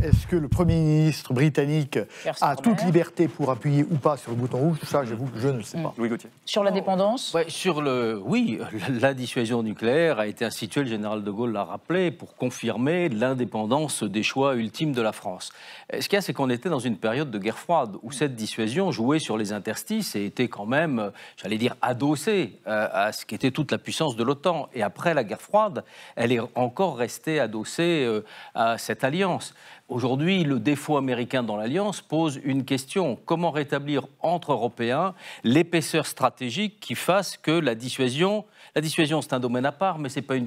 est-ce que le Premier ministre britannique a toute liberté pour appuyer ou pas sur le bouton rouge? Ça, j'avoue que je ne le sais pas. Louis Gauthier. Sur la dépendance? Ouais, oui, la dissuasion nucléaire a été instituée, le général de Gaulle l'a rappelé, pour confirmer l'indépendance des choix ultimes de la France. Ce qu'il y a, c'est qu'on était dans une période de guerre froide, où cette dissuasion jouait sur les interstices et était quand même, j'allais dire, adossée à ce qu'était toute la puissance de l'OTAN. Et après la guerre froide, elle est encore restée adossée à cette alliance. Aujourd'hui, le défaut américain dans l'Alliance pose une question. Comment rétablir entre Européens l'épaisseur stratégique qui fasse que la dissuasion, c'est un domaine à part, mais ce n'est pas une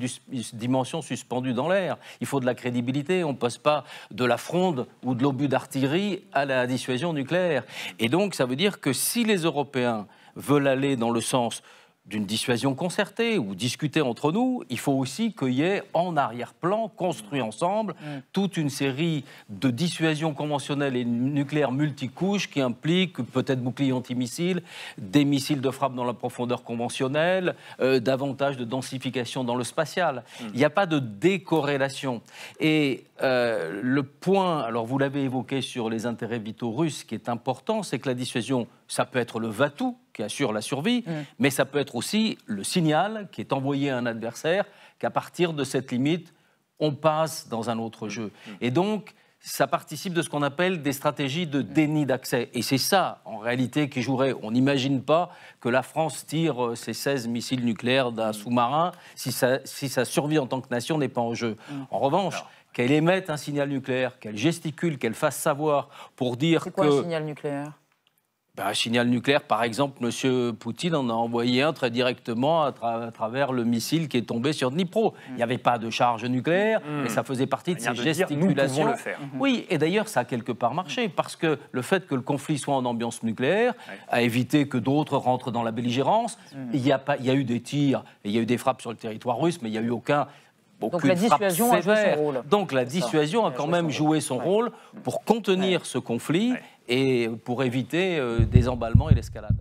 dimension suspendue dans l'air. Il faut de la crédibilité. On ne passe pas de la fronde ou de l'obus d'artillerie à la dissuasion nucléaire. Et donc, ça veut dire que si les Européens veulent aller dans le sens d'une dissuasion concertée ou discuter entre nous, il faut aussi qu'il y ait en arrière-plan, construit ensemble, toute une série de dissuasions conventionnelles et nucléaires multicouches qui impliquent peut-être boucliers antimissiles, des missiles de frappe dans la profondeur conventionnelle, davantage de densification dans le spatial. Il n'y a pas de décorrélation. Et le point, alors vous l'avez évoqué sur les intérêts vitaux russes, ce qui est important, c'est que la dissuasion, ça peut être le va-tout qui assure la survie, mais ça peut être aussi le signal qui est envoyé à un adversaire qu'à partir de cette limite, on passe dans un autre jeu. Et donc, ça participe de ce qu'on appelle des stratégies de déni d'accès. Et c'est ça, en réalité, qui jouerait. On n'imagine pas que la France tire ses 16 missiles nucléaires d'un sous-marin si sa survie en tant que nation n'est pas en jeu. En revanche, qu'elle émette un signal nucléaire, qu'elle gesticule, qu'elle fasse savoir pour dire que... C'est quoi un signal nucléaire ? Un signal nucléaire, par exemple, M. Poutine en a envoyé un très directement à travers le missile qui est tombé sur Dnipro. Il n'y avait pas de charge nucléaire, mais ça faisait partie de ces gesticulations. Nous pouvons le faire. Oui, et d'ailleurs, ça a quelque part marché, parce que le fait que le conflit soit en ambiance nucléaire a évité que d'autres rentrent dans la belligérance. Il y a eu des tirs, il y a eu des frappes sur le territoire russe, mais il n'y a eu aucun... Donc la dissuasion a joué son rôle. Donc la dissuasion a quand même joué son rôle pour contenir ce conflit et pour éviter des emballements et l'escalade.